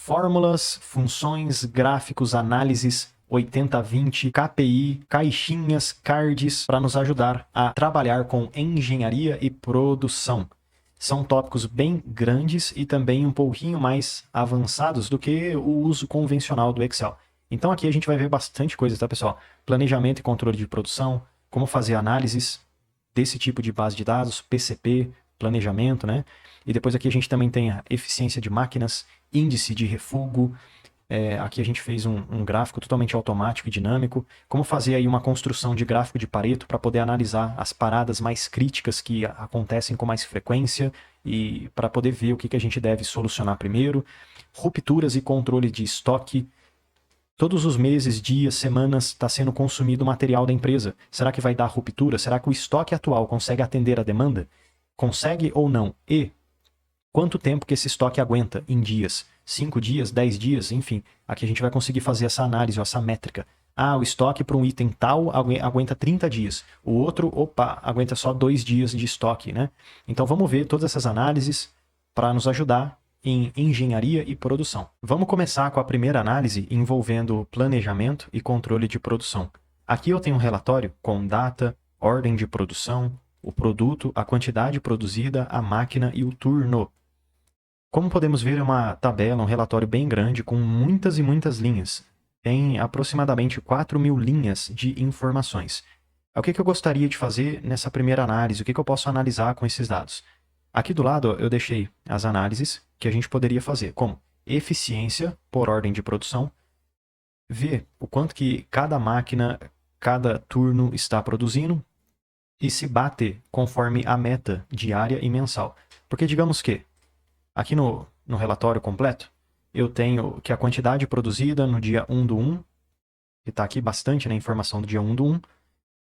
fórmulas, funções, gráficos, análises, 80/20, KPI, caixinhas, cards, para nos ajudar a trabalhar com engenharia e produção. São tópicos bem grandes e também um pouquinho mais avançados do que o uso convencional do Excel. Então aqui a gente vai ver bastante coisa, tá, pessoal? Planejamento e controle de produção, como fazer análises desse tipo de base de dados, PCP, planejamento, né? E depois aqui a gente também tem a eficiência de máquinas, índice de refúgio. Aqui a gente fez um gráfico totalmente automático e dinâmico. Como fazer aí uma construção de gráfico de Pareto para poder analisar as paradas mais críticas que acontecem com mais frequência e para poder ver o que a gente deve solucionar primeiro. Rupturas e controle de estoque. Todos os meses, dias, semanas está sendo consumido material da empresa. Será que vai dar ruptura? Será que o estoque atual consegue atender a demanda? Consegue ou não? E quanto tempo que esse estoque aguenta em dias? 5 dias, 10 dias, enfim. Aqui a gente vai conseguir fazer essa análise, essa métrica. O estoque para um item tal aguenta 30 dias. O outro, aguenta só 2 dias de estoque, né? Então vamos ver todas essas análises para nos ajudar em engenharia e produção. Vamos começar com a primeira análise envolvendo planejamento e controle de produção. Aqui eu tenho um relatório com data, ordem de produção, o produto, a quantidade produzida, a máquina e o turno. Como podemos ver, é uma tabela, um relatório bem grande com muitas e muitas linhas. Tem aproximadamente 4.000 linhas de informações. O que eu gostaria de fazer nessa primeira análise? O que eu posso analisar com esses dados? Aqui do lado eu deixei as análises que a gente poderia fazer, como eficiência por ordem de produção, ver o quanto que cada máquina, cada turno está produzindo e se bater conforme a meta diária e mensal. Porque digamos que aqui no relatório completo, eu tenho que a quantidade produzida no dia 1/1, que está aqui bastante na informação do dia 1/1,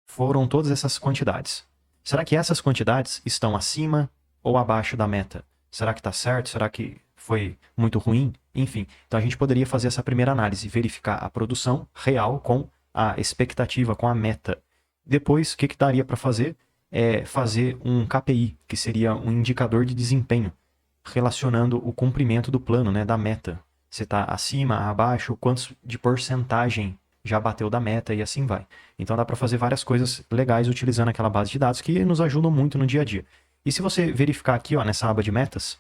foram todas essas quantidades. Será que essas quantidades estão acima ou abaixo da meta? Será que está certo? Será que foi muito ruim? Enfim, então a gente poderia fazer essa primeira análise, verificar a produção real com a expectativa, com a meta. Depois, o que daria para fazer? Fazer um KPI, que seria um indicador de desempenho, relacionando o cumprimento do plano, né, da meta. Se está acima, abaixo, quantos de porcentagem já bateu da meta e assim vai. Então dá para fazer várias coisas legais utilizando aquela base de dados que nos ajudam muito no dia a dia. E se você verificar aqui, nessa aba de metas,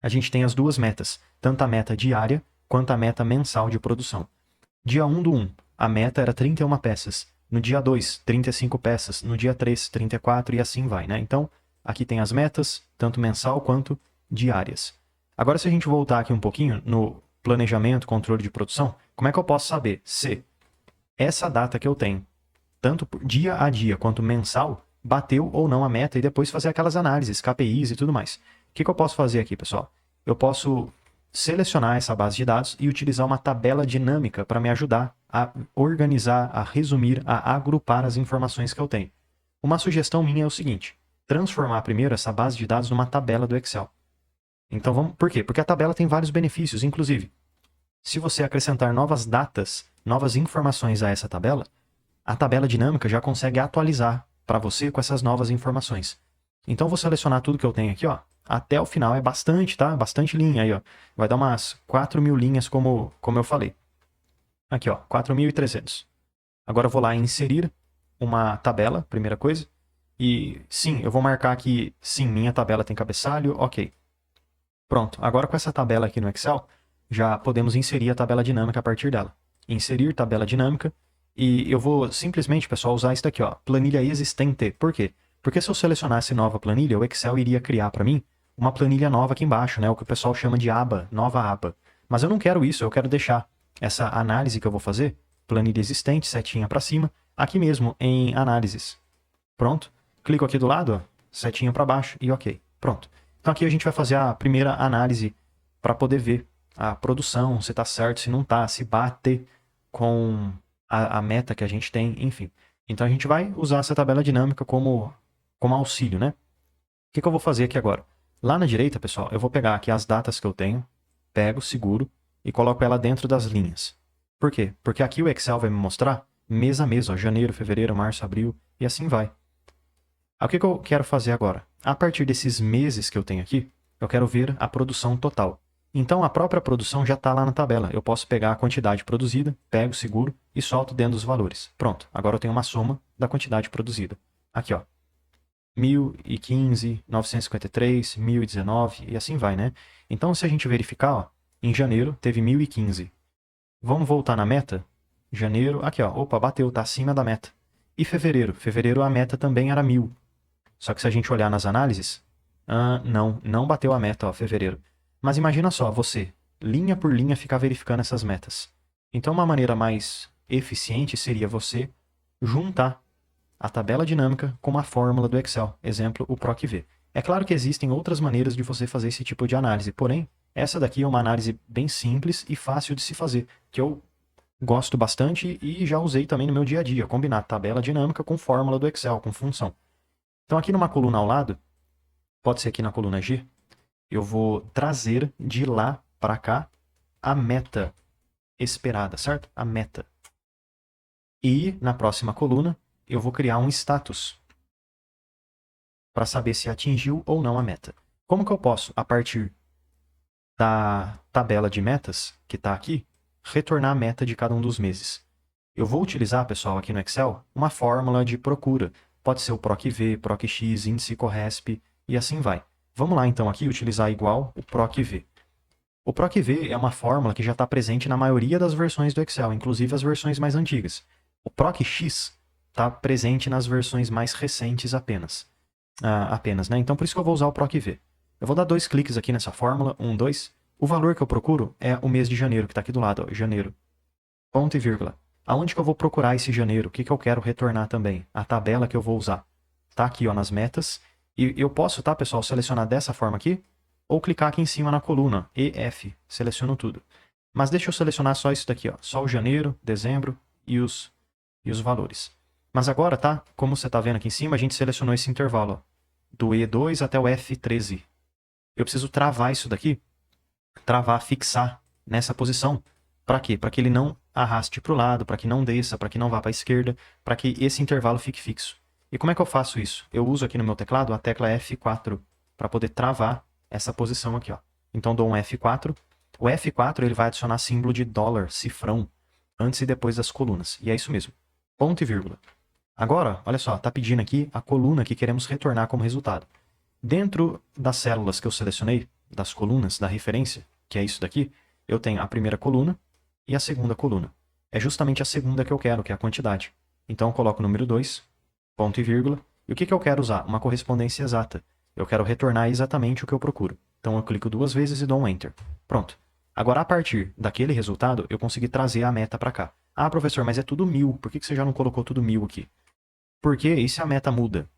a gente tem as duas metas, tanto a meta diária quanto a meta mensal de produção. Dia 1/1, a meta era 31 peças. No dia 2, 35 peças. No dia 3, 34 e assim vai, né? Então, aqui tem as metas, tanto mensal quanto diárias. Agora, se a gente voltar aqui um pouquinho no planejamento, controle de produção, como é que eu posso saber se essa data que eu tenho, tanto dia a dia quanto mensal, bateu ou não a meta e depois fazer aquelas análises, KPIs e tudo mais? O que eu posso fazer aqui, pessoal? Eu posso selecionar essa base de dados e utilizar uma tabela dinâmica para me ajudar a organizar, a resumir, a agrupar as informações que eu tenho. Uma sugestão minha é o seguinte: transformar primeiro essa base de dados numa tabela do Excel. Então, por quê? Porque a tabela tem vários benefícios, inclusive, se você acrescentar novas datas, novas informações a essa tabela, a tabela dinâmica já consegue atualizar para você com essas novas informações. Então, vou selecionar tudo que eu tenho aqui, até o final. É bastante, tá? Bastante linha aí, Vai dar umas 4.000 linhas, como eu falei. Aqui, 4.300. Agora eu vou lá em inserir uma tabela, primeira coisa. E sim, eu vou marcar aqui, sim, minha tabela tem cabeçalho, ok. Pronto, agora com essa tabela aqui no Excel, já podemos inserir a tabela dinâmica a partir dela. Inserir tabela dinâmica, e eu vou simplesmente, pessoal, usar isso daqui, planilha existente. Por quê? Porque se eu selecionasse nova planilha, o Excel iria criar para mim uma planilha nova aqui embaixo, né? O que o pessoal chama de aba, nova aba. Mas eu não quero isso, eu quero deixar essa análise que eu vou fazer, planilha existente, setinha para cima, aqui mesmo em análises. Pronto. Clico aqui do lado, setinha para baixo e ok. Pronto. Então aqui a gente vai fazer a primeira análise para poder ver a produção, se está certo, se não está, se bate com a meta que a gente tem, enfim. Então a gente vai usar essa tabela dinâmica como auxílio, né? O que eu vou fazer aqui agora? Lá na direita, pessoal, eu vou pegar aqui as datas que eu tenho, pego, seguro e coloco ela dentro das linhas. Por quê? Porque aqui o Excel vai me mostrar mês a mês, janeiro, fevereiro, março, abril e assim vai. O que eu quero fazer agora? A partir desses meses que eu tenho aqui, eu quero ver a produção total. Então a própria produção já está lá na tabela. Eu posso pegar a quantidade produzida, pego, seguro e solto dentro dos valores. Pronto, agora eu tenho uma soma da quantidade produzida. Aqui, ó. 1015, 953, 1019 e assim vai, né? Então se a gente verificar, ó, em janeiro teve 1015. Vamos voltar na meta? Janeiro, aqui ó, opa, bateu, tá acima da meta. E fevereiro? Fevereiro a meta também era 1000. Só que se a gente olhar nas análises, não bateu a meta, ó, fevereiro. Mas imagina só, você, linha por linha, ficar verificando essas metas. Então uma maneira mais eficiente seria você juntar a tabela dinâmica com uma fórmula do Excel, exemplo, o PROC-V. É claro que existem outras maneiras de você fazer esse tipo de análise, porém, essa daqui é uma análise bem simples e fácil de se fazer, que eu gosto bastante e já usei também no meu dia a dia, combinar tabela dinâmica com fórmula do Excel, com função. Então aqui numa coluna ao lado, pode ser aqui na coluna G, eu vou trazer de lá para cá a meta esperada, certo? A meta. E na próxima coluna, eu vou criar um status para saber se atingiu ou não a meta. Como que eu posso, a partir da tabela de metas, que está aqui, retornar a meta de cada um dos meses? Eu vou utilizar, pessoal, aqui no Excel, uma fórmula de procura. Pode ser o PROC-V, PROC-X, índice Corresp e assim vai. Vamos lá, então, aqui utilizar igual o PROC-V. O PROC-V é uma fórmula que já está presente na maioria das versões do Excel, inclusive as versões mais antigas. O PROC-X está presente nas versões mais recentes apenas. Né? Então, por isso que eu vou usar o PROC-V. Eu vou dar 2 cliques aqui nessa fórmula, 1, 2. O valor que eu procuro é o mês de janeiro, que está aqui do lado, ó, janeiro. Ponto e vírgula. Aonde que eu vou procurar esse janeiro? O que eu quero retornar também? A tabela que eu vou usar. Tá aqui, ó, nas metas. E eu posso, tá, pessoal, selecionar dessa forma aqui, ou clicar aqui em cima na coluna, EF, seleciono tudo. Mas deixa eu selecionar só isso daqui, ó, só o janeiro, dezembro e os valores. Mas agora, tá, como você tá vendo aqui em cima, a gente selecionou esse intervalo, ó, do E2 até o F13. Eu preciso travar isso daqui, fixar nessa posição. Para quê? Para que ele não arraste para o lado, para que não desça, para que não vá para a esquerda, para que esse intervalo fique fixo. E como é que eu faço isso? Eu uso aqui no meu teclado a tecla F4 para poder travar essa posição aqui, ó. Então dou um F4. O F4 ele vai adicionar símbolo de dólar, cifrão, antes e depois das colunas. E é isso mesmo. Ponto e vírgula. Agora, olha só, está pedindo aqui a coluna que queremos retornar como resultado. Dentro das células que eu selecionei, das colunas, da referência, que é isso daqui, eu tenho a primeira coluna e a segunda coluna. É justamente a segunda que eu quero, que é a quantidade. Então eu coloco o número 2, ponto e vírgula. E o que eu quero usar? Uma correspondência exata. Eu quero retornar exatamente o que eu procuro. Então eu clico 2 vezes e dou um Enter. Pronto. Agora, a partir daquele resultado, eu consegui trazer a meta para cá. Ah, professor, mas é tudo 1000. Por que você já não colocou tudo 1000 aqui? Porque e se a meta muda?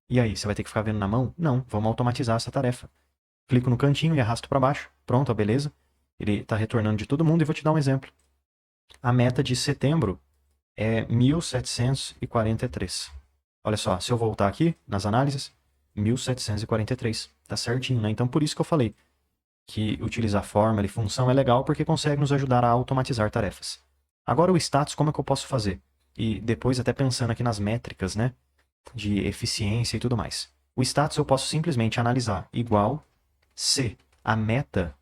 E aí, você vai ter que ficar vendo na mão? Não, vamos automatizar essa tarefa. Clico no cantinho e arrasto para baixo. Pronto, beleza. Ele está retornando de todo mundo e vou te dar um exemplo. A meta de setembro é 1743. Olha só, se eu voltar aqui nas análises, 1743. Tá certinho, né? Então por isso que eu falei que utilizar fórmula e função é legal porque consegue nos ajudar a automatizar tarefas. Agora o status, como é que eu posso fazer? E depois até pensando aqui nas métricas, né? De eficiência e tudo mais. O status eu posso simplesmente analisar igual se a meta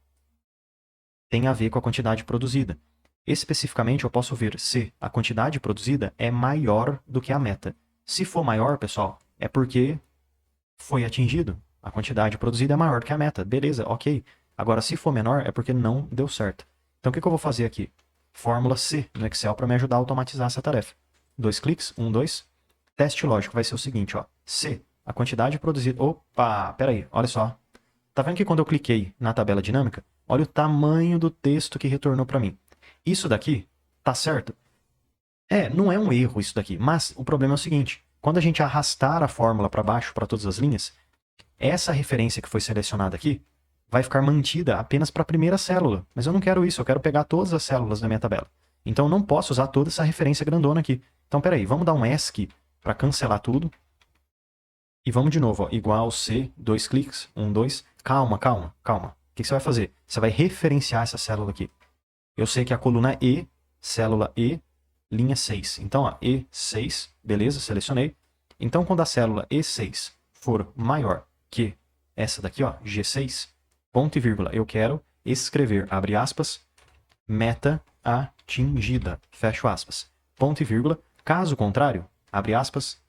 tem a ver com a quantidade produzida. Especificamente, eu posso ver se a quantidade produzida é maior do que a meta. Se for maior, pessoal, é porque foi atingido. A quantidade produzida é maior que a meta. Beleza, ok. Agora, se for menor, é porque não deu certo. Então, o que eu vou fazer aqui? Fórmula C no Excel para me ajudar a automatizar essa tarefa. 2 cliques, 1, 2. Teste lógico vai ser o seguinte, ó. Se a quantidade produzida... Opa, peraí, olha só. Tá vendo que quando eu cliquei na tabela dinâmica, olha o tamanho do texto que retornou para mim. Isso daqui tá certo? Não é um erro isso daqui, mas o problema é o seguinte, quando a gente arrastar a fórmula para baixo para todas as linhas, essa referência que foi selecionada aqui vai ficar mantida apenas para a primeira célula, mas eu não quero isso, eu quero pegar todas as células da minha tabela. Então eu não posso usar toda essa referência grandona aqui. Então peraí, vamos dar um ESC para cancelar tudo. E vamos de novo, ó, igual C, 2 cliques, 1, 2. Calma. O que você vai fazer? Você vai referenciar essa célula aqui. Eu sei que a coluna E, célula E, linha 6. Então, ó, E6, beleza, selecionei. Então, quando a célula E6 for maior que essa daqui, ó, G6, ponto e vírgula, eu quero escrever, abre aspas, meta atingida, fecho aspas, ponto e vírgula. Caso contrário, abre aspas,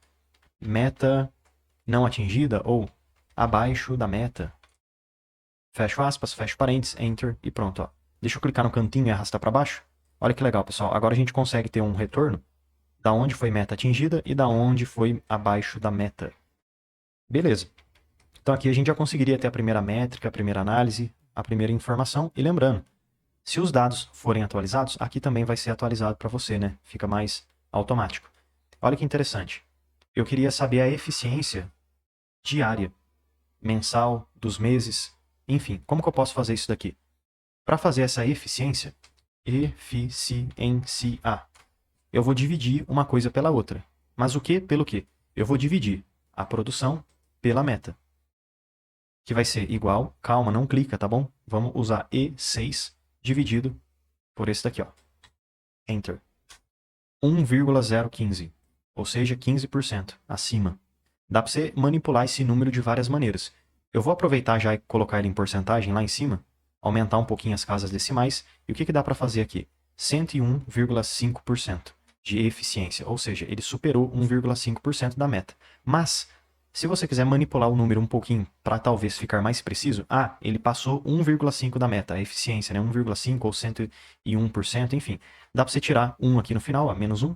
meta não atingida ou abaixo da meta, fecho aspas, fecho parênteses, enter e pronto. Ó. Deixa eu clicar no cantinho e arrastar para baixo. Olha que legal, pessoal. Agora a gente consegue ter um retorno da onde foi meta atingida e da onde foi abaixo da meta. Beleza. Então aqui a gente já conseguiria ter a primeira métrica, a primeira análise, a primeira informação. E lembrando, se os dados forem atualizados, aqui também vai ser atualizado para você, né? Fica mais automático. Olha que interessante. Eu queria saber a eficiência diária, mensal, dos meses, enfim. Como que eu posso fazer isso daqui? Para fazer essa eficiência, eu vou dividir uma coisa pela outra. Mas o que pelo que? Eu vou dividir a produção pela meta. Que vai ser igual, calma, não clica, tá bom? Vamos usar E6 dividido por esse daqui, ó. Enter. 1,015, ou seja, 15% acima. Dá para você manipular esse número de várias maneiras. Eu vou aproveitar já e colocar ele em porcentagem lá em cima, aumentar um pouquinho as casas decimais, e o que dá para fazer aqui? 101,5% de eficiência, ou seja, ele superou 1,5% da meta. Mas, se você quiser manipular o número um pouquinho para talvez ficar mais preciso, ele passou 1,5 da meta, a eficiência, né? 1,5 ou 101%, enfim. Dá para você tirar 1 aqui no final, menos 1.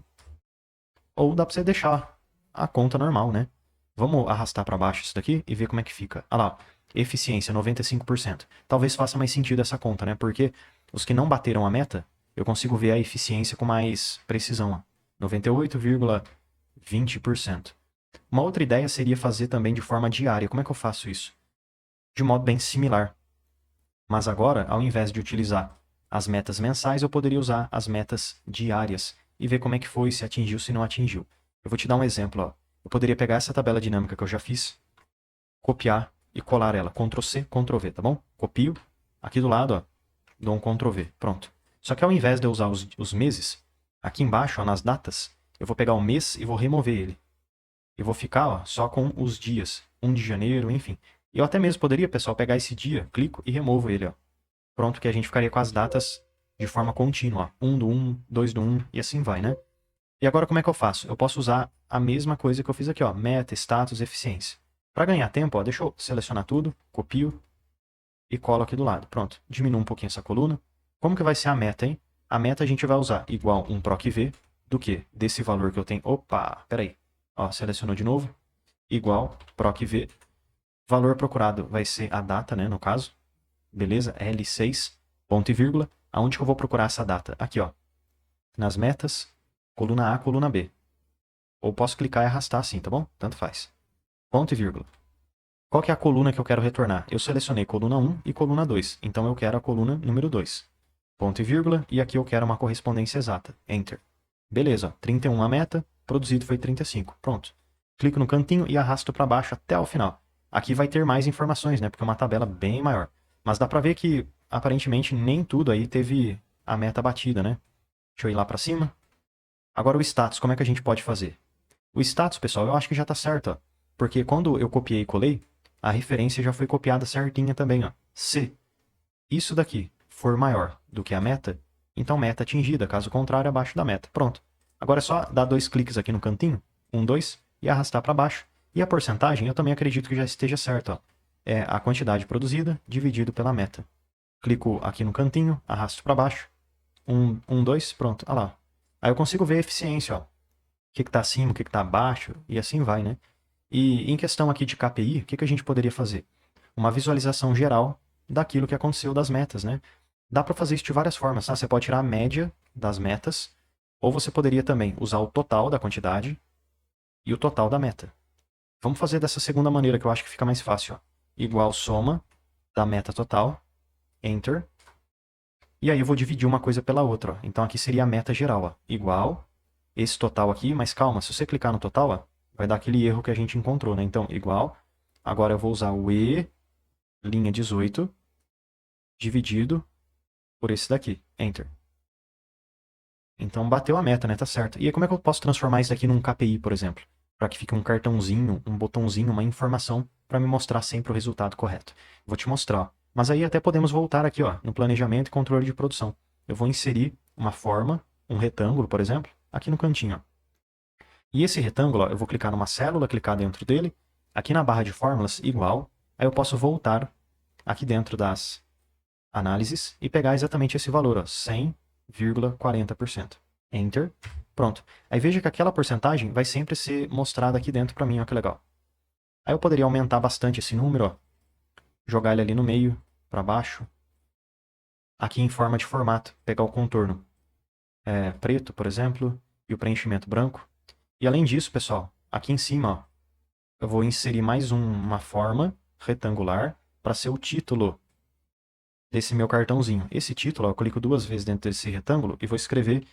Ou dá para você deixar a conta normal, né? Vamos arrastar para baixo isso daqui e ver como é que fica. Olha lá, eficiência 95%. Talvez faça mais sentido essa conta, né? Porque os que não bateram a meta, eu consigo ver a eficiência com mais precisão. 98,20%. Uma outra ideia seria fazer também de forma diária. Como é que eu faço isso? De modo bem similar. Mas agora, ao invés de utilizar as metas mensais, eu poderia usar as metas diárias e ver como é que foi, se atingiu, se não atingiu. Eu vou te dar um exemplo. Ó. Eu poderia pegar essa tabela dinâmica que eu já fiz, copiar e colar ela. Ctrl+C, Ctrl+V, tá bom? Copio. Aqui do lado, ó, dou um Ctrl+V. Pronto. Só que ao invés de eu usar os meses, aqui embaixo, ó, nas datas, eu vou pegar o mês e vou remover ele. Eu vou ficar só com os dias, 1 de janeiro, enfim. Eu até mesmo poderia, pessoal, pegar esse dia, clico e removo ele. Ó. Pronto, que a gente ficaria com as datas de forma contínua. 1 do 1, 2 do 1 e assim vai, né? E agora como é que eu faço? Eu posso usar a mesma coisa que eu fiz aqui, ó, meta, status, eficiência. Para ganhar tempo, ó, deixa eu selecionar tudo, copio e colo aqui do lado. Pronto, diminuo um pouquinho essa coluna. Como que vai ser a meta, hein? A meta a gente vai usar igual um proc_v do que? Desse valor que eu tenho. Opa, peraí. Ó, selecionou de novo. Igual proc_v. Valor procurado vai ser a data, né, no caso. Beleza? L6, ponto e vírgula. Aonde que eu vou procurar essa data? Aqui, ó. Nas metas, coluna A, coluna B. Ou posso clicar e arrastar assim, tá bom? Tanto faz. Ponto e vírgula. Qual que é a coluna que eu quero retornar? Eu selecionei coluna 1 e coluna 2. Então eu quero a coluna número 2. Ponto e vírgula. E aqui eu quero uma correspondência exata. Enter. Beleza, ó. 31 a meta. Produzido foi 35. Pronto. Clico no cantinho e arrasto para baixo até o final. Aqui vai ter mais informações, né? Porque é uma tabela bem maior. Mas dá para ver que, aparentemente, nem tudo aí teve a meta batida, né? Deixa eu ir lá para cima. Agora o status, como é que a gente pode fazer? O status, pessoal, eu acho que já está certo, ó. Porque quando eu copiei e colei, a referência já foi copiada certinha também, ó. Se isso daqui for maior do que a meta, então meta atingida, caso contrário, abaixo da meta. Pronto. Agora é só dar 2 cliques aqui no cantinho, 1, 2, e arrastar para baixo. E a porcentagem, eu também acredito que já esteja certo, ó. É a quantidade produzida dividido pela meta. Clico aqui no cantinho, arrasto para baixo. 1, 2, pronto. Olha lá. Aí eu consigo ver a eficiência, ó. O que está acima, o que está abaixo, e assim vai, né? E em questão aqui de KPI, o que a gente poderia fazer? Uma visualização geral daquilo que aconteceu das metas, né? Dá para fazer isso de várias formas, tá? Você pode tirar a média das metas, ou você poderia também usar o total da quantidade e o total da meta. Vamos fazer dessa segunda maneira que eu acho que fica mais fácil, ó. Igual soma da meta total, enter. E aí eu vou dividir uma coisa pela outra, ó. Então aqui seria a meta geral, ó. Igual esse total aqui, mas calma, se você clicar no total, ó, vai dar aquele erro que a gente encontrou, né? Então, igual. Agora eu vou usar o E, linha 18, dividido por esse daqui. Enter. Então bateu a meta, né? Tá certo. E aí como é que eu posso transformar isso aqui num KPI, por exemplo? Para que fique um cartãozinho, um botãozinho, uma informação para me mostrar sempre o resultado correto. Vou te mostrar. Ó. Mas aí até podemos voltar aqui, ó, no planejamento e controle de produção. Eu vou inserir uma forma, um retângulo, por exemplo, aqui no cantinho, ó. E esse retângulo, ó, eu vou clicar numa célula, clicar dentro dele, aqui na barra de fórmulas, igual, aí eu posso voltar aqui dentro das análises e pegar exatamente esse valor, ó, 100,40%. Enter. Pronto. Aí veja que aquela porcentagem vai sempre ser mostrada aqui dentro para mim, ó, que legal. Aí eu poderia aumentar bastante esse número, ó, jogar ele ali no meio, para baixo, aqui em forma de formato, pegar o contorno preto, por exemplo, e o preenchimento branco. E além disso, pessoal, aqui em cima, ó, eu vou inserir mais uma forma retangular para ser o título desse meu cartãozinho. Esse título, ó, eu clico 2 vezes dentro desse retângulo e vou escrever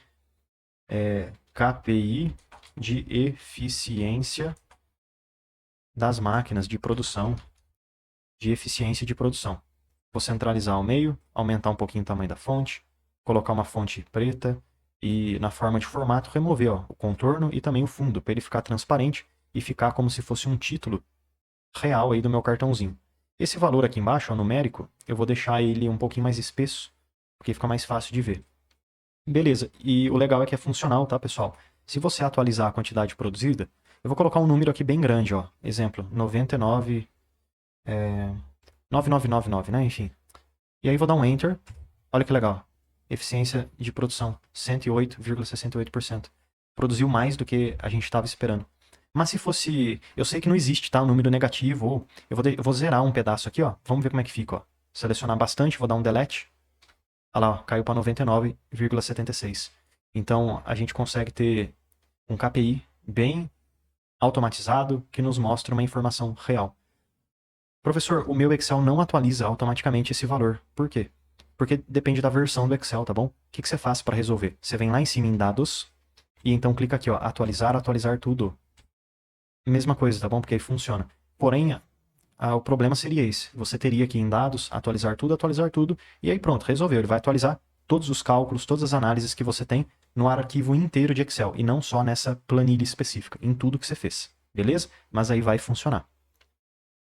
KPI de eficiência das máquinas de produção, de eficiência de produção. Vou centralizar ao meio, aumentar um pouquinho o tamanho da fonte, colocar uma fonte preta e na forma de formato remover, ó, o contorno e também o fundo, para ele ficar transparente e ficar como se fosse um título real aí do meu cartãozinho. Esse valor aqui embaixo, ó, numérico, eu vou deixar ele um pouquinho mais espesso, porque fica mais fácil de ver. Beleza, e o legal é que é funcional, tá, pessoal? Se você atualizar a quantidade produzida, eu vou colocar um número aqui bem grande, ó. Exemplo, 9999, né? Enfim. E aí vou dar um Enter. Olha que legal. Eficiência de produção, 108,68%. Produziu mais do que a gente estava esperando. Mas se fosse... Eu sei que não existe, tá? Um número negativo. Ou eu vou zerar um pedaço aqui, ó. Vamos ver como é que fica, ó. Selecionar bastante, vou dar um Delete. Olha lá, ó, caiu para 99,76. Então, a gente consegue ter um KPI bem automatizado que nos mostra uma informação real. Professor, o meu Excel não atualiza automaticamente esse valor. Por quê? Porque depende da versão do Excel, tá bom? O que você faz para resolver? Você vem lá em cima em dados e então clica aqui, ó, atualizar, atualizar tudo. Mesma coisa, tá bom? Porque aí funciona. Porém, o problema seria esse. Você teria aqui em dados, atualizar tudo, e aí pronto, resolveu. Ele vai atualizar todos os cálculos, todas as análises que você tem no arquivo inteiro de Excel, e não só nessa planilha específica, em tudo que você fez. Beleza? Mas aí vai funcionar.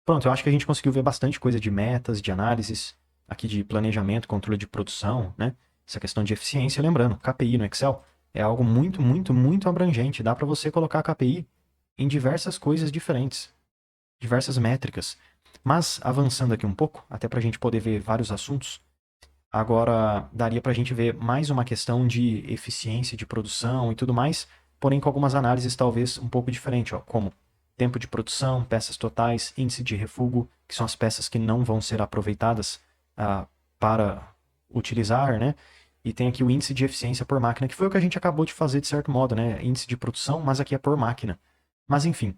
Pronto, eu acho que a gente conseguiu ver bastante coisa de metas, de análises, aqui de planejamento, controle de produção, né? Essa questão de eficiência. Lembrando, KPI no Excel é algo muito, muito, muito abrangente. Dá para você colocar KPI em diversas coisas diferentes, diversas métricas. Mas, avançando aqui um pouco, até para a gente poder ver vários assuntos, agora daria para a gente ver mais uma questão de eficiência de produção e tudo mais, porém com algumas análises talvez um pouco diferente, ó, como tempo de produção, peças totais, índice de refúgio, que são as peças que não vão ser aproveitadas para utilizar, né? E tem aqui o índice de eficiência por máquina, que foi o que a gente acabou de fazer de certo modo, né? Índice de produção, mas aqui é por máquina. Mas enfim,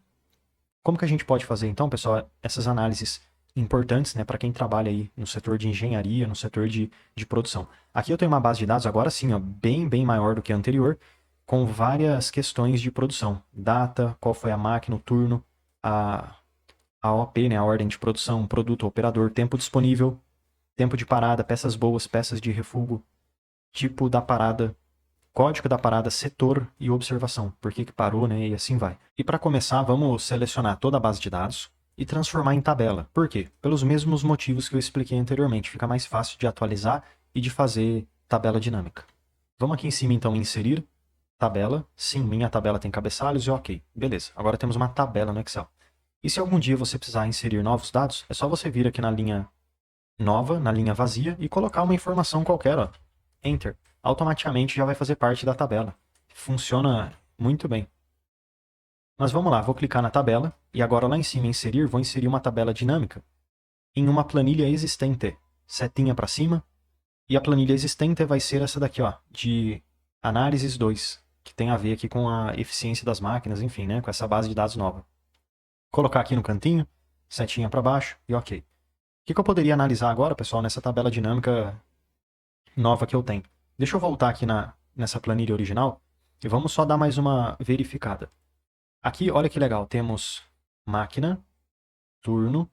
como que a gente pode fazer então, pessoal, essas análises importantes, né, para quem trabalha aí no setor de engenharia, no setor de produção? Aqui eu tenho uma base de dados, agora sim, ó, bem maior do que a anterior, com várias questões de produção. Data, qual foi a máquina, o turno, a OP, né, a ordem de produção, produto, operador, tempo disponível, tempo de parada, peças boas, peças de refúgio, tipo da parada, código da parada, setor e observação, por que parou, né, e assim vai. E para começar, vamos selecionar toda a base de dados e transformar em tabela. Por quê? Pelos mesmos motivos que eu expliquei anteriormente. Fica mais fácil de atualizar e de fazer tabela dinâmica. Vamos aqui em cima, então, em inserir tabela. Sim, minha tabela tem cabeçalhos e ok. Beleza, agora temos uma tabela no Excel. E se algum dia você precisar inserir novos dados, é só você vir aqui na linha nova, na linha vazia, e colocar uma informação qualquer, ó. Enter. Automaticamente já vai fazer parte da tabela. Funciona muito bem. Mas vamos lá, vou clicar na tabela, e agora lá em cima, inserir, vou inserir uma tabela dinâmica em uma planilha existente. Setinha para cima, e a planilha existente vai ser essa daqui, ó, de análises 2, que tem a ver aqui com a eficiência das máquinas, enfim, né, com essa base de dados nova. Colocar aqui no cantinho, setinha para baixo e ok. O que eu poderia analisar agora, pessoal, nessa tabela dinâmica nova que eu tenho? Deixa eu voltar aqui nessa planilha original e vamos só dar mais uma verificada. Aqui, olha que legal, temos máquina, turno,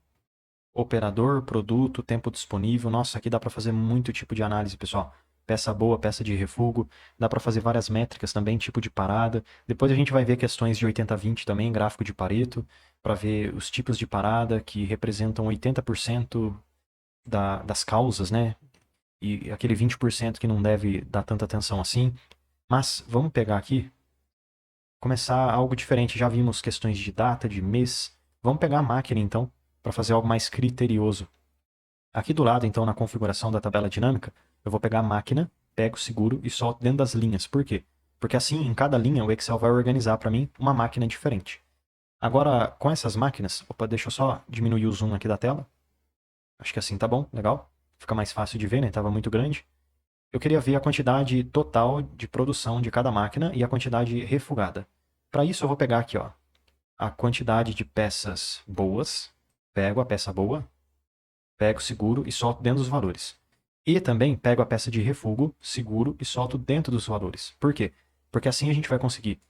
operador, produto, tempo disponível. Nossa, aqui dá para fazer muito tipo de análise, pessoal. Peça boa, peça de refúgio. Dá para fazer várias métricas também, tipo de parada. Depois a gente vai ver questões de 80-20 também, gráfico de Pareto, para ver os tipos de parada que representam 80% das causas, né? E aquele 20% que não deve dar tanta atenção assim. Mas vamos pegar aqui, começar algo diferente. Já vimos questões de data, de mês. Vamos pegar a máquina então, para fazer algo mais criterioso. Aqui do lado, então, na configuração da tabela dinâmica, eu vou pegar a máquina, pego o seguro e solto dentro das linhas. Por quê? Porque assim, em cada linha, o Excel vai organizar para mim uma máquina diferente. Agora, com essas máquinas, opa, deixa eu só diminuir o zoom aqui da tela. Acho que assim tá bom, legal. Fica mais fácil de ver, né? Tava muito grande. Eu queria ver a quantidade total de produção de cada máquina e a quantidade refugada. Para isso, eu vou pegar aqui, ó, a quantidade de peças boas. Pego a peça boa, pego o seguro e solto dentro dos valores. E também pego a peça de refugo, seguro e solto dentro dos valores. Por quê? Porque assim a gente vai conseguir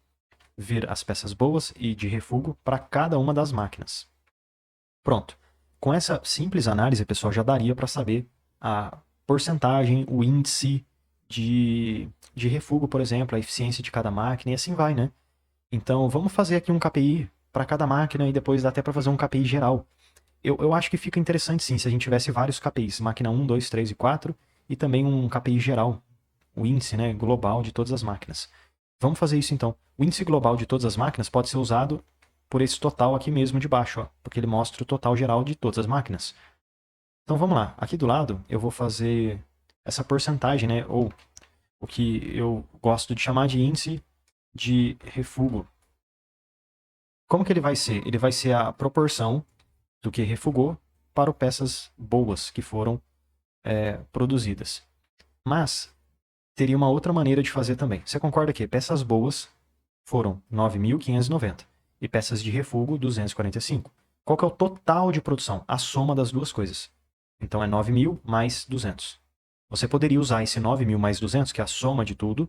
ver as peças boas e de refugo para cada uma das máquinas. Pronto. Com essa simples análise, pessoal, já daria para saber a porcentagem, o índice de refugo, por exemplo, a eficiência de cada máquina e assim vai, né? Então, vamos fazer aqui um KPI para cada máquina e depois dá até para fazer um KPI geral. Eu acho que fica interessante sim, se a gente tivesse vários KPIs, máquina 1, 2, 3 e 4, e também um KPI geral, o índice, né, global de todas as máquinas. Vamos fazer isso então. O índice global de todas as máquinas pode ser usado por esse total aqui mesmo de baixo, ó, porque ele mostra o total geral de todas as máquinas. Então vamos lá, aqui do lado eu vou fazer essa porcentagem, né, ou o que eu gosto de chamar de índice de refugo. Como que ele vai ser? Ele vai ser a proporção do que refugou para peças boas que foram produzidas. Mas teria uma outra maneira de fazer também. Você concorda que peças boas foram 9.590 e peças de refugo 245. Qual que é o total de produção? A soma das duas coisas. Então é 9.000 mais 200. Você poderia usar esse 9.000 mais 200, que é a soma de tudo,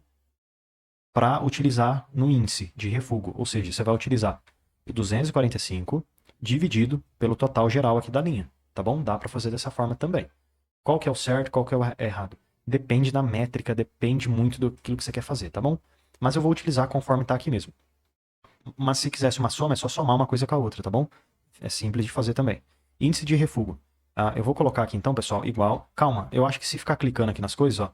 para utilizar no índice de refugo. Ou seja, você vai utilizar o 245 dividido pelo total geral aqui da linha. Tá bom? Dá para fazer dessa forma também. Qual que é o certo, qual que é o errado? Depende da métrica, depende muito do que você quer fazer, tá bom? Mas eu vou utilizar conforme está aqui mesmo. Mas se quisesse uma soma, é só somar uma coisa com a outra, tá bom? É simples de fazer também. Índice de refugo. Eu vou colocar aqui então, pessoal, igual. Calma, eu acho que se ficar clicando aqui nas coisas, ó,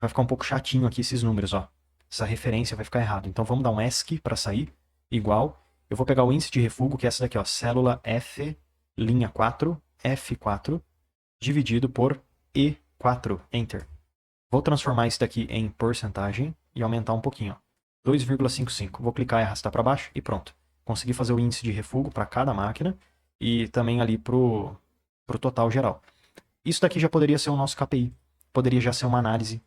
vai ficar um pouco chatinho aqui esses números, ó. Essa referência vai ficar errado. Então vamos dar um ESC para sair, igual. Eu vou pegar o índice de refugo, que é essa daqui, ó, célula F, linha 4, F4, dividido por E4, Enter. Vou transformar isso daqui em porcentagem e aumentar um pouquinho, ó. 2,55. Vou clicar e arrastar para baixo e pronto. Consegui fazer o índice de refugo para cada máquina e também ali pro total geral. Isso daqui já poderia ser o nosso KPI. Poderia já ser uma análise.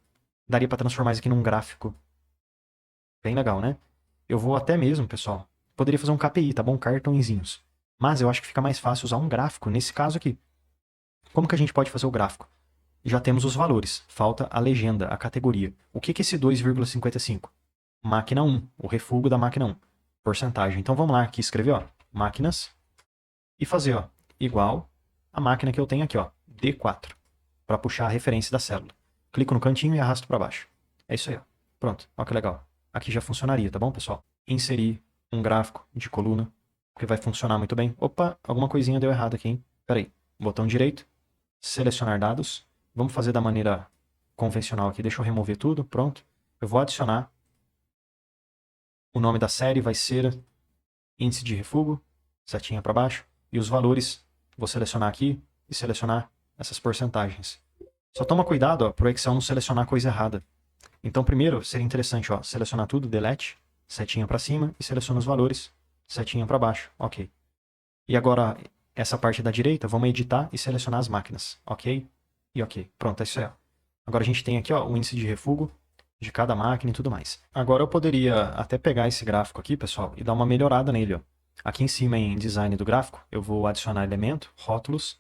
Daria para transformar isso aqui num gráfico. Bem legal, né? Eu vou até mesmo, pessoal, poderia fazer um KPI, tá bom? Cartõezinhos. Mas eu acho que fica mais fácil usar um gráfico nesse caso aqui. Como que a gente pode fazer o gráfico? Já temos os valores. Falta a legenda, a categoria. O que é esse 2,55? Máquina 1, o refugo da máquina 1. Porcentagem. Então vamos lá aqui escrever, ó, máquinas e fazer, ó, igual a máquina que eu tenho aqui, ó, D4, para puxar a referência da célula. Clico no cantinho e arrasto para baixo. É isso aí, ó. Pronto, ó que legal. Aqui já funcionaria, tá bom, pessoal? Inserir um gráfico de coluna, que vai funcionar muito bem. Opa, alguma coisinha deu errado aqui, hein? Pera aí. Botão direito, selecionar dados. Vamos fazer da maneira convencional aqui. Deixa eu remover tudo, pronto. Eu vou adicionar. O nome da série vai ser índice de refugo, setinha para baixo, e os valores, vou selecionar aqui e selecionar essas porcentagens. Só toma cuidado para o Excel não selecionar coisa errada. Então primeiro seria interessante, ó, selecionar tudo, delete, setinha para cima e seleciona os valores, setinha para baixo, ok. E agora essa parte da direita, vamos editar e selecionar as máquinas, ok? E ok, pronto, é isso aí. Ó. Agora a gente tem aqui, ó, o índice de refugo de cada máquina e tudo mais. Agora eu poderia até pegar esse gráfico aqui, pessoal, e dar uma melhorada nele. Ó. Aqui em cima em design do gráfico, eu vou adicionar elemento, rótulos,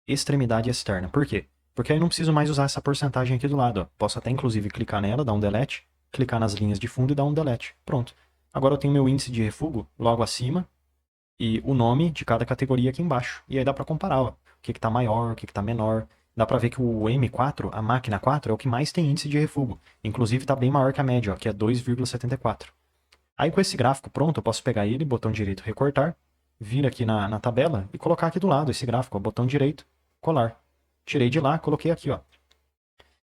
extremidade externa. Por quê? Porque aí eu não preciso mais usar essa porcentagem aqui do lado. Ó. Posso até inclusive clicar nela, dar um delete, clicar nas linhas de fundo e dar um delete. Pronto. Agora eu tenho meu índice de refugo logo acima e o nome de cada categoria aqui embaixo. E aí dá para comparar ó, o que está maior, o que está menor. Dá para ver que o M4, a máquina 4, é o que mais tem índice de refugo. Inclusive está bem maior que a média, ó, que é 2,74. Aí com esse gráfico pronto, eu posso pegar ele, botão direito, recortar, vir aqui na tabela e colocar aqui do lado esse gráfico, ó, botão direito, colar. tirei de lá, coloquei aqui, ó.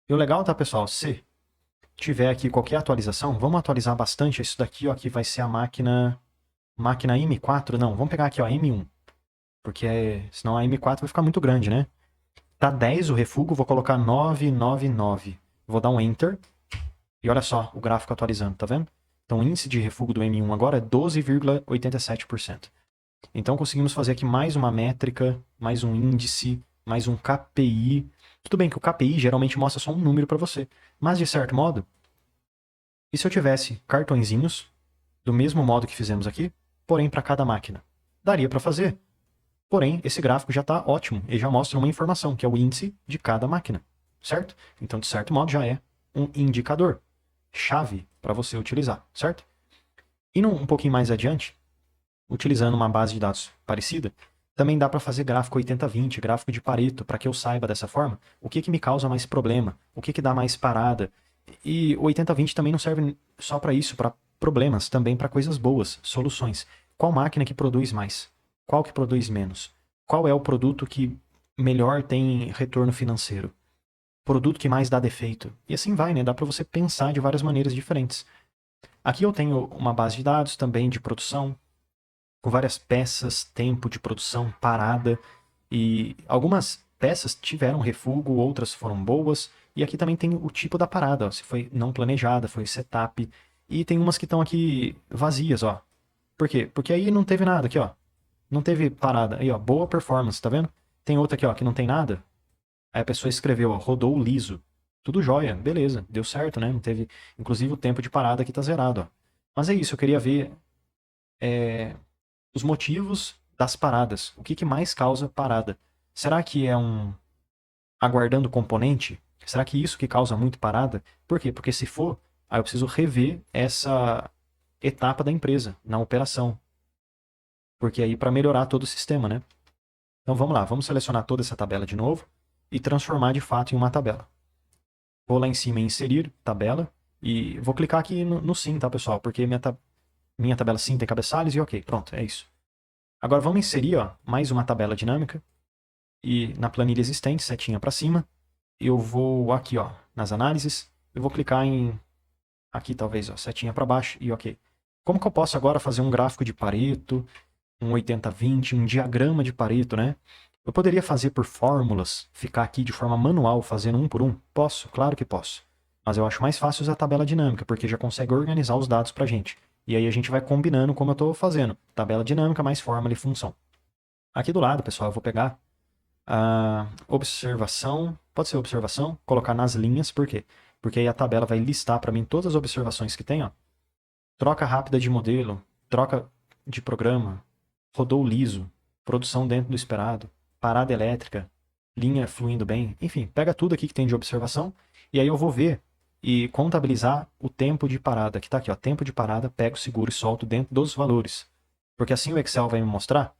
E o legal, tá, pessoal, se tiver aqui qualquer atualização, vamos atualizar bastante isso daqui, ó, que vai ser a máquina M4, não, vamos pegar aqui, ó, M1, porque senão a M4 vai ficar muito grande, né? Tá 10 o refúgio, vou colocar 999. Vou dar um Enter. E olha só o gráfico atualizando, tá vendo? Então o índice de refúgio do M1 agora é 12,87%. Então conseguimos fazer aqui mais uma métrica, mais um índice, mais um KPI. Tudo bem que o KPI geralmente mostra só um número para você. Mas de certo modo, e se eu tivesse cartõezinhos, do mesmo modo que fizemos aqui, porém para cada máquina? Daria para fazer. Porém, esse gráfico já está ótimo. Ele já mostra uma informação, que é o índice de cada máquina. Certo? Então, de certo modo, já é um indicador. Chave para você utilizar. Certo? Indo um pouquinho mais adiante, utilizando uma base de dados parecida, também dá para fazer gráfico 80-20, gráfico de Pareto, para que eu saiba dessa forma o que me causa mais problema, o que dá mais parada. E o 80-20 também não serve só para isso, para problemas, também para coisas boas, soluções. Qual máquina que produz mais? Qual que produz menos? Qual é o produto que melhor tem retorno financeiro? Produto que mais dá defeito? E assim vai, né? Dá para você pensar de várias maneiras diferentes. Aqui eu tenho uma base de dados também de produção, com várias peças, tempo de produção, parada, e algumas peças tiveram refúgio, outras foram boas, e aqui também tem o tipo da parada, ó, se foi não planejada, foi setup, e tem umas que estão aqui vazias, ó. Por quê? Porque aí não teve nada aqui, ó. Não teve parada. Aí, ó, boa performance, tá vendo? Tem outra aqui, ó, que não tem nada. Aí a pessoa escreveu, ó, rodou liso. Tudo jóia, beleza, deu certo, né? Não teve, inclusive o tempo de parada aqui tá zerado, ó. Mas é isso, eu queria ver os motivos das paradas. O que mais causa parada? Será que é um aguardando componente? Será que isso que causa muito parada? Por quê? Porque se for, aí eu preciso rever essa etapa da empresa na operação. Porque aí para melhorar todo o sistema, né? Então vamos lá, vamos selecionar toda essa tabela de novo e transformar de fato em uma tabela. Vou lá em cima em inserir tabela e vou clicar aqui no sim, tá, pessoal? Porque minha tabela sim tem cabeçalhos e ok, pronto, é isso. Agora vamos inserir, ó, mais uma tabela dinâmica e na planilha existente, setinha para cima, eu vou aqui, ó, nas análises, eu vou clicar em aqui talvez, ó, setinha para baixo e ok. Como que eu posso agora fazer um gráfico de Pareto, um 80-20, um diagrama de Pareto, né? Eu poderia fazer por fórmulas, ficar aqui de forma manual, fazendo um por um? Posso, claro que posso. Mas eu acho mais fácil usar a tabela dinâmica, porque já consegue organizar os dados pra gente. E aí a gente vai combinando como eu estou fazendo. Tabela dinâmica mais fórmula e função. Aqui do lado, pessoal, eu vou pegar a observação, pode ser observação, colocar nas linhas, por quê? Porque aí a tabela vai listar para mim todas as observações que tem, ó. Troca rápida de modelo, troca de programa, rodou liso, produção dentro do esperado, parada elétrica, linha fluindo bem, enfim, pega tudo aqui que tem de observação e aí eu vou ver e contabilizar o tempo de parada, que está aqui, ó, tempo de parada, pego, seguro e solto dentro dos valores. Porque assim o Excel vai me mostrar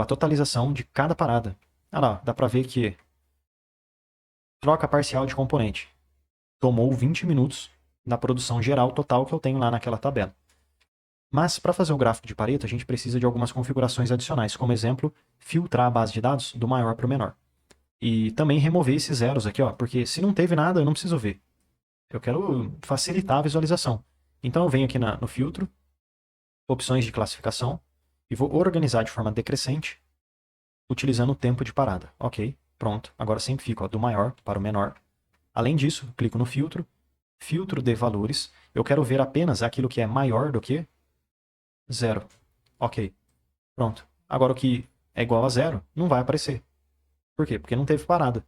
a totalização de cada parada. Olha lá, dá para ver que troca parcial de componente tomou 20 minutos na produção geral total que eu tenho lá naquela tabela. Mas para fazer o gráfico de Pareto, a gente precisa de algumas configurações adicionais, como exemplo, filtrar a base de dados do maior para o menor. E também remover esses zeros aqui, ó, porque se não teve nada, eu não preciso ver. Eu quero facilitar a visualização. Então eu venho aqui no filtro, opções de classificação, e vou organizar de forma decrescente, utilizando o tempo de parada. Ok, pronto. Agora simplifico, ó, do maior para o menor. Além disso, clico no filtro, filtro de valores. Eu quero ver apenas aquilo que é maior do que 0. Ok, pronto. Agora o que é igual a 0 não vai aparecer. Por quê? Porque não teve parada.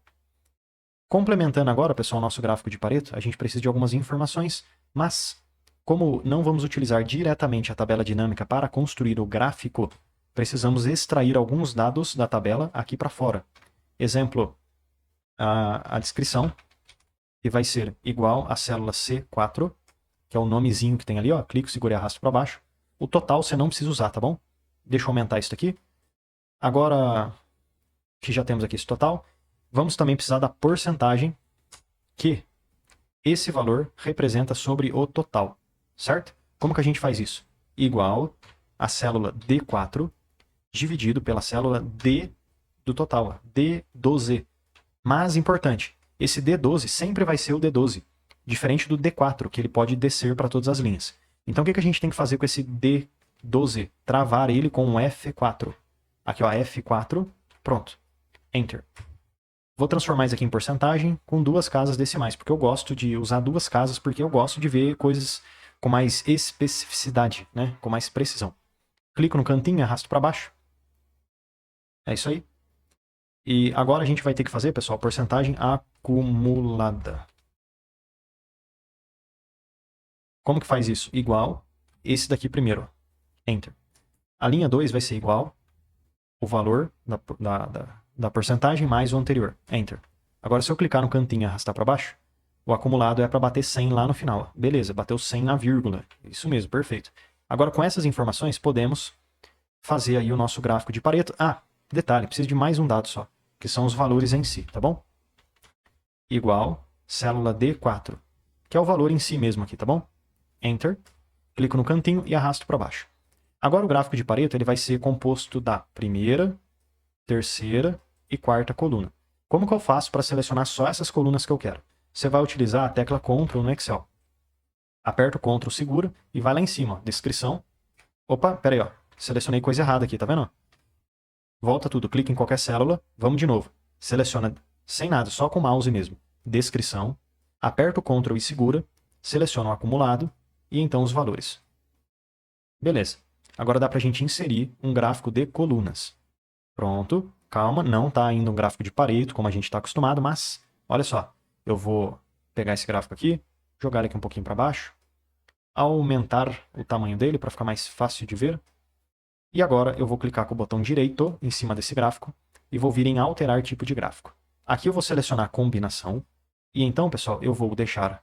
Complementando agora, pessoal, o nosso gráfico de Pareto, a gente precisa de algumas informações, mas como não vamos utilizar diretamente a tabela dinâmica para construir o gráfico, precisamos extrair alguns dados da tabela aqui para fora. Exemplo, a descrição, que vai ser igual à célula C4, que é o nomezinho que tem ali, ó, clico, seguro e arrasto para baixo. O total você não precisa usar, tá bom? Deixa eu aumentar isso aqui. Agora que já temos aqui esse total, vamos também precisar da porcentagem que esse valor representa sobre o total, certo? Como que a gente faz isso? Igual a célula D4 dividido pela célula D do total, D do Z. Mas, importante, esse D12 sempre vai ser o D12, diferente do D4, que ele pode descer para todas as linhas. Então, o que a gente tem que fazer com esse D12? Travar ele com um F4. Aqui, ó, F4, pronto. Enter. Vou transformar isso aqui em porcentagem com 2 casas decimais, porque eu gosto de usar 2 casas, porque eu gosto de ver coisas com mais especificidade, né? Com mais precisão. Clico no cantinho e arrasto para baixo. É isso aí. E agora a gente vai ter que fazer, pessoal, porcentagem acumulada. Como que faz isso? Igual esse daqui primeiro. Enter. A linha 2 vai ser igual o valor da porcentagem mais o anterior. Enter. Agora, se eu clicar no cantinho e arrastar para baixo, o acumulado é para bater 100 lá no final. Beleza, bateu 100 na vírgula. Isso mesmo, perfeito. Agora, com essas informações, podemos fazer aí o nosso gráfico de Pareto. Ah, detalhe, precisa de mais um dado só, que são os valores em si, tá bom? Igual célula D4, que é o valor em si mesmo aqui, tá bom? Enter. Clico no cantinho e arrasto para baixo. Agora o gráfico de Pareto ele vai ser composto da primeira, terceira e quarta coluna. Como que eu faço para selecionar só essas colunas que eu quero? Você vai utilizar a tecla Ctrl no Excel. Aperta o Ctrl, segura e vai lá em cima, ó, descrição. Opa, pera aí, ó. Selecionei coisa errada aqui, tá vendo? Volta tudo, clica em qualquer célula, vamos de novo. Seleciona sem nada, só com o mouse mesmo. Descrição. Aperta o Ctrl e segura, seleciona o acumulado e então os valores. Beleza. Agora dá para a gente inserir um gráfico de colunas. Pronto. Calma, não está ainda um gráfico de Pareto, como a gente está acostumado, mas olha só. Eu vou pegar esse gráfico aqui, jogar ele aqui um pouquinho para baixo, aumentar o tamanho dele para ficar mais fácil de ver. E agora eu vou clicar com o botão direito em cima desse gráfico e vou vir em alterar tipo de gráfico. Aqui eu vou selecionar combinação e então, pessoal, eu vou deixar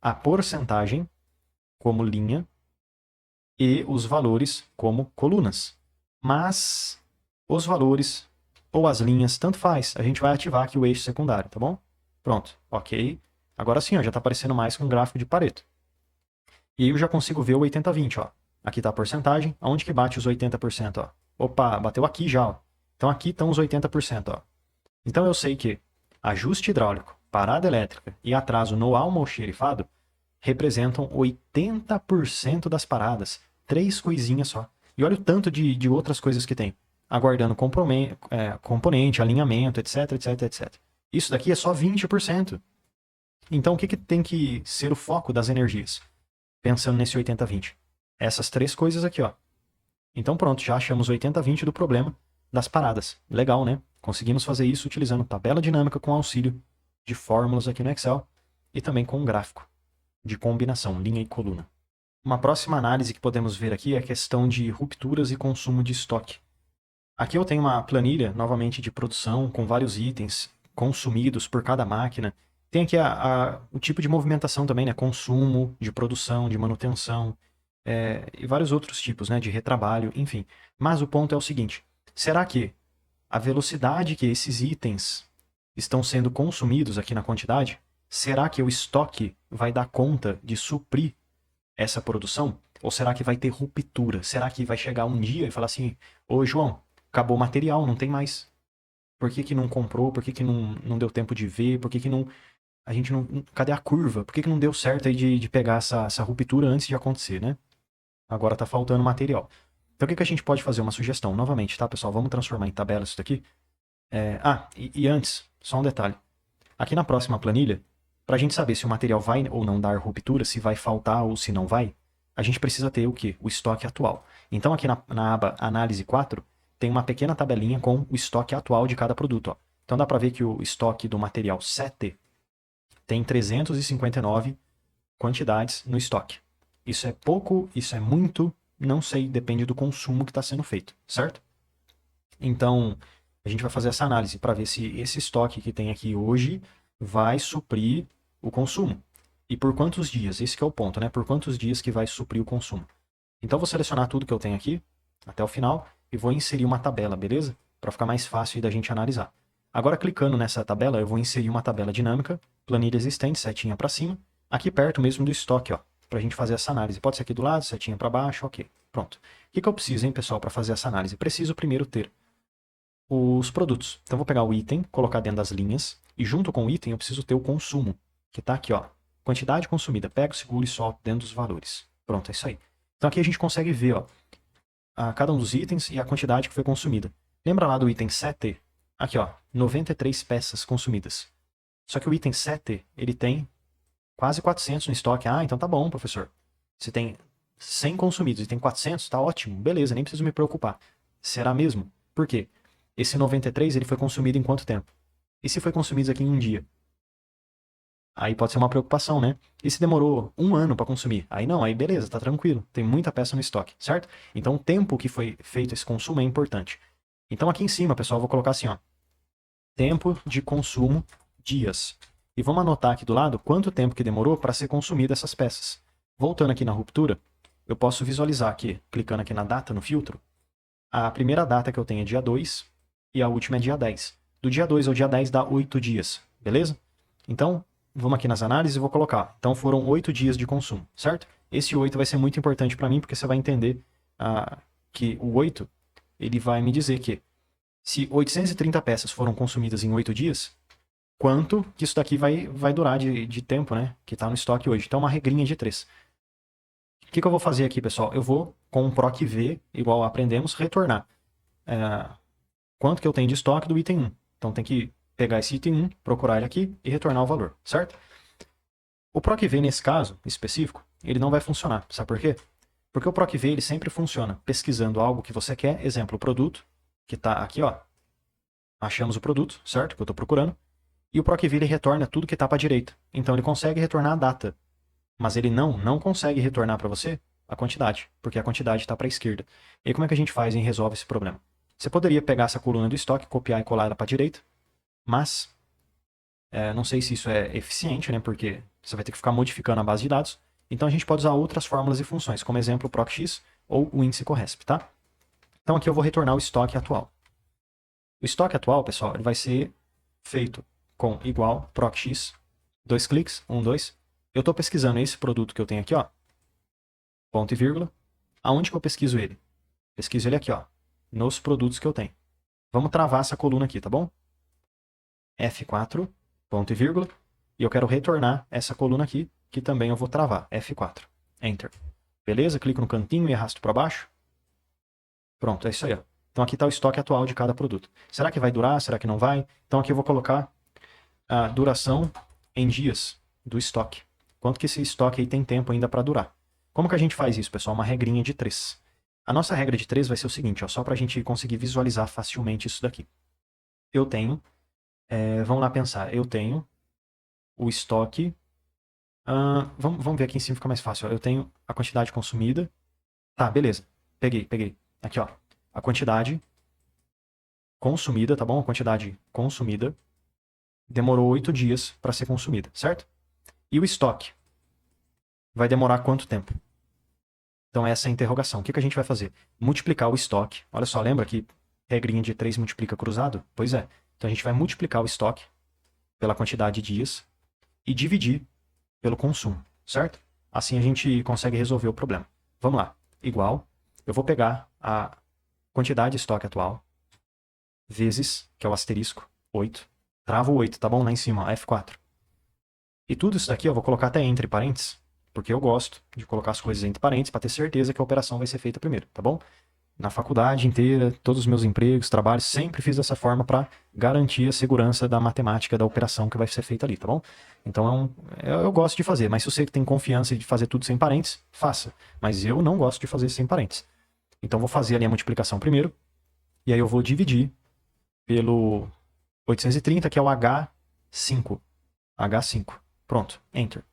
a porcentagem como linha e os valores como colunas. Mas os valores ou as linhas, tanto faz. A gente vai ativar aqui o eixo secundário, tá bom? Pronto, ok. Agora sim, ó, já está aparecendo mais com um gráfico de Pareto. E aí eu já consigo ver o 80-20, ó. Aqui está a porcentagem. Aonde que bate os 80%, ó? Opa, bateu aqui já, ó. Então aqui estão os 80%, ó. Então eu sei que ajuste hidráulico, parada elétrica e atraso no almoxerifado representam 80% das paradas. 3 coisinhas só. E olha o tanto de outras coisas que tem. Aguardando componente, alinhamento, etc, etc, etc. Isso daqui é só 20%. Então o que tem que ser o foco das energias? Pensando nesse 80-20. Essas 3 coisas aqui, ó. Então pronto, já achamos 80-20 do problema das paradas. Legal, né? Conseguimos fazer isso utilizando tabela dinâmica com auxílio de fórmulas aqui no Excel e também com um gráfico de combinação, linha e coluna. Uma próxima análise que podemos ver aqui é a questão de rupturas e consumo de estoque. Aqui eu tenho uma planilha, novamente, de produção, com vários itens consumidos por cada máquina. Tem aqui o tipo de movimentação também, né? Consumo, de produção, de manutenção, e vários outros tipos, né? De retrabalho, enfim. Mas o ponto é o seguinte, será que a velocidade que esses itens estão sendo consumidos aqui na quantidade, será que o estoque vai dar conta de suprir essa produção? Ou será que vai ter ruptura? Será que vai chegar um dia e falar assim, ô João, acabou o material, não tem mais. Por que não comprou? Por que não deu tempo de ver? Por que não... A gente não... Cadê a curva? Por que não deu certo aí de pegar essa ruptura antes de acontecer, né? Agora tá faltando material. Então o que a gente pode fazer? Uma sugestão, novamente, tá, pessoal? Vamos transformar em tabela isso daqui. E antes, só um detalhe. Aqui na próxima planilha, para a gente saber se o material vai ou não dar ruptura, se vai faltar ou se não vai, a gente precisa ter o quê? O estoque atual. Então aqui na aba Análise 4, tem uma pequena tabelinha com o estoque atual de cada produto. Ó. Então dá para ver que o estoque do material 7 tem 359 quantidades no estoque. Isso é pouco, isso é muito, não sei, depende do consumo que está sendo feito, certo? Então, a gente vai fazer essa análise para ver se esse estoque que tem aqui hoje vai suprir o consumo. E por quantos dias? Esse que é o ponto, né? Por quantos dias que vai suprir o consumo. Então, vou selecionar tudo que eu tenho aqui, até o final, e vou inserir uma tabela, beleza? Para ficar mais fácil da gente analisar. Agora, clicando nessa tabela, eu vou inserir uma tabela dinâmica, planilha existente, setinha para cima, aqui perto mesmo do estoque, ó, para a gente fazer essa análise. Pode ser aqui do lado, setinha para baixo, ok. Pronto. O que eu preciso, hein, pessoal, para fazer essa análise? Preciso primeiro ter os produtos. Então, vou pegar o item, colocar dentro das linhas, E junto com o item eu preciso ter o consumo, que está aqui, ó. Quantidade consumida. Pego, seguro e solto dentro dos valores. Pronto, é isso aí. Então aqui a gente consegue ver, ó, cada um dos itens e a quantidade que foi consumida. Lembra lá do item 7? Aqui, ó, 93 peças consumidas. Só que o item 7, ele tem quase 400 no estoque. Ah, então tá bom, professor. Você tem 100 consumidos e tem 400, tá ótimo. Beleza, nem preciso me preocupar. Será mesmo? Por quê? Esse 93, ele foi consumido em quanto tempo? E se foi consumido aqui em um dia? Aí pode ser uma preocupação, né? E se demorou um ano para consumir? Aí não, aí beleza, tá tranquilo. Tem muita peça no estoque, certo? Então o tempo que foi feito esse consumo é importante. Então aqui em cima, pessoal, eu vou colocar assim, ó. Tempo de consumo, dias. E vamos anotar aqui do lado quanto tempo que demorou para ser consumida essas peças. Voltando aqui na ruptura, eu posso visualizar aqui, clicando aqui na data, no filtro, a primeira data que eu tenho é dia 2 e a última é dia 10. Do dia 2 ao dia 10 dá 8 dias, beleza? Então, vamos aqui nas análises e vou colocar. Então foram 8 dias de consumo, certo? Esse 8 vai ser muito importante para mim, porque você vai entender que o 8 ele vai me dizer que se 830 peças foram consumidas em 8 dias, quanto que isso daqui vai durar de tempo, né? Que está no estoque hoje. Então, uma regrinha de 3. O que eu vou fazer aqui, pessoal? Eu vou, com um proc-v, igual aprendemos, retornar quanto que eu tenho de estoque do item 1. Então, tem que pegar esse item 1, procurar ele aqui e retornar o valor, certo? O proc-v, nesse caso específico, ele não vai funcionar. Sabe por quê? Porque o proc-v ele sempre funciona pesquisando algo que você quer, exemplo, o produto, que está aqui, ó. Achamos o produto, certo? Que eu estou procurando. E o proc-v ele retorna tudo que está para a direita. Então ele consegue retornar a data. Mas ele não consegue retornar para você a quantidade, porque a quantidade está para a esquerda. E aí como é que a gente faz e resolve esse problema? Você poderia pegar essa coluna do estoque, copiar e colar ela para a direita, mas não sei se isso é eficiente, né? Porque você vai ter que ficar modificando a base de dados. Então a gente pode usar outras fórmulas e funções, como exemplo o procx ou o índice corresp, tá? Então aqui eu vou retornar o estoque atual. O estoque atual, pessoal, ele vai ser feito com igual procx, 2 cliques, 1, 2. Eu estou pesquisando esse produto que eu tenho aqui, ó, ponto e vírgula. Aonde que eu pesquiso ele? Pesquiso ele aqui, ó, nos produtos que eu tenho. Vamos travar essa coluna aqui, tá bom? F4, ponto e vírgula. E eu quero retornar essa coluna aqui, que também eu vou travar, F4. Enter. Beleza? Clico no cantinho e arrasto para baixo. Pronto, é isso aí, ó. Então aqui está o estoque atual de cada produto. Será que vai durar? Será que não vai? Então aqui eu vou colocar a duração em dias do estoque. Quanto que esse estoque aí tem tempo ainda para durar. Como que a gente faz isso, pessoal? Uma regrinha de 3. A nossa regra de 3 vai ser o seguinte, ó, só para a gente conseguir visualizar facilmente isso daqui. Eu tenho, vamos lá pensar, eu tenho o estoque, vamos ver aqui em cima, fica mais fácil. Ó. Eu tenho a quantidade consumida. Tá, beleza. Peguei. Aqui, ó. A quantidade consumida, tá bom? A quantidade consumida demorou 8 dias para ser consumida, certo? E o estoque vai demorar quanto tempo? Então essa é a interrogação. O que a gente vai fazer? Multiplicar o estoque. Olha só, lembra que regrinha de 3 multiplica cruzado? Pois é. Então a gente vai multiplicar o estoque pela quantidade de dias e dividir pelo consumo, certo? Assim a gente consegue resolver o problema. Vamos lá. Igual, eu vou pegar a quantidade de estoque atual vezes, que é o asterisco, 8. Trava o 8, tá bom? Lá em cima, ó, F4. E tudo isso daqui eu vou colocar até entre parênteses, porque eu gosto de colocar as coisas entre parênteses para ter certeza que a operação vai ser feita primeiro, tá bom? Na faculdade inteira, todos os meus empregos, trabalhos, sempre fiz dessa forma para garantir a segurança da matemática da operação que vai ser feita ali, tá bom? Então eu gosto de fazer, mas se você tem confiança de fazer tudo sem parênteses, faça. Mas eu não gosto de fazer sem parênteses. Então vou fazer ali a multiplicação primeiro, e aí eu vou dividir pelo 830, que é o H5. H5. Pronto, Enter.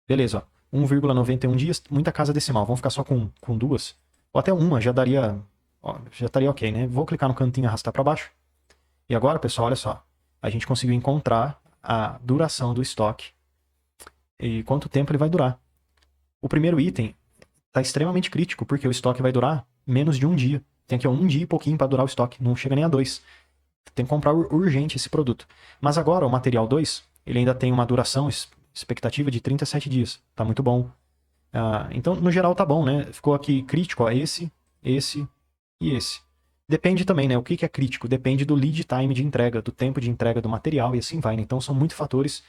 Beleza, ó. 1,91 dias, muita casa decimal. Vamos ficar só com duas. Ou até uma, já daria. Ó, já estaria ok, né? Vou clicar no cantinho e arrastar para baixo. E agora, pessoal, olha só. A gente conseguiu encontrar a duração do estoque e quanto tempo ele vai durar. O primeiro item está extremamente crítico, porque o estoque vai durar menos de um dia. Tem aqui ó, um dia e pouquinho para durar o estoque, não chega nem a 2. Tem que comprar urgente esse produto. Mas agora, o material 2, ele ainda tem uma duração expectativa de 37 dias. Tá muito bom. Então, no geral, tá bom, né? Ficou aqui crítico, ó, esse e esse. Depende também, né? O que é crítico? Depende do lead time de entrega, do tempo de entrega do material e assim vai, né? Então são muitos fatores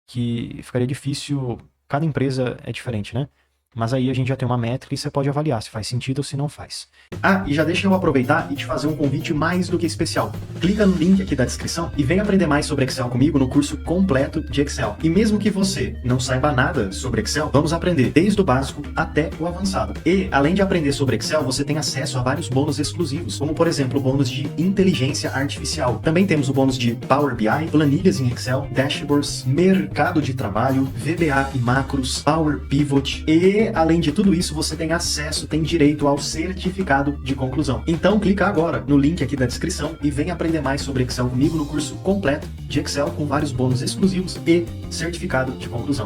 que ficaria difícil. Cada empresa é diferente, né? Mas aí a gente já tem uma métrica e você pode avaliar se faz sentido ou se não faz. Ah, e já deixa eu aproveitar e te fazer um convite mais do que especial. Clica no link aqui da descrição e vem aprender mais sobre Excel comigo no curso completo de Excel. E mesmo que você não saiba nada sobre Excel, vamos aprender desde o básico até o avançado. E, além de aprender sobre Excel, você tem acesso a vários bônus exclusivos, como por exemplo o bônus de inteligência artificial. Também temos o bônus de Power BI, planilhas em Excel, dashboards, mercado de trabalho, VBA e macros, Power Pivot e, além de tudo isso, você tem acesso, tem direito ao certificado de conclusão. Então clica agora no link aqui da descrição e vem aprender mais sobre Excel comigo no curso completo de Excel com vários bônus exclusivos e certificado de conclusão.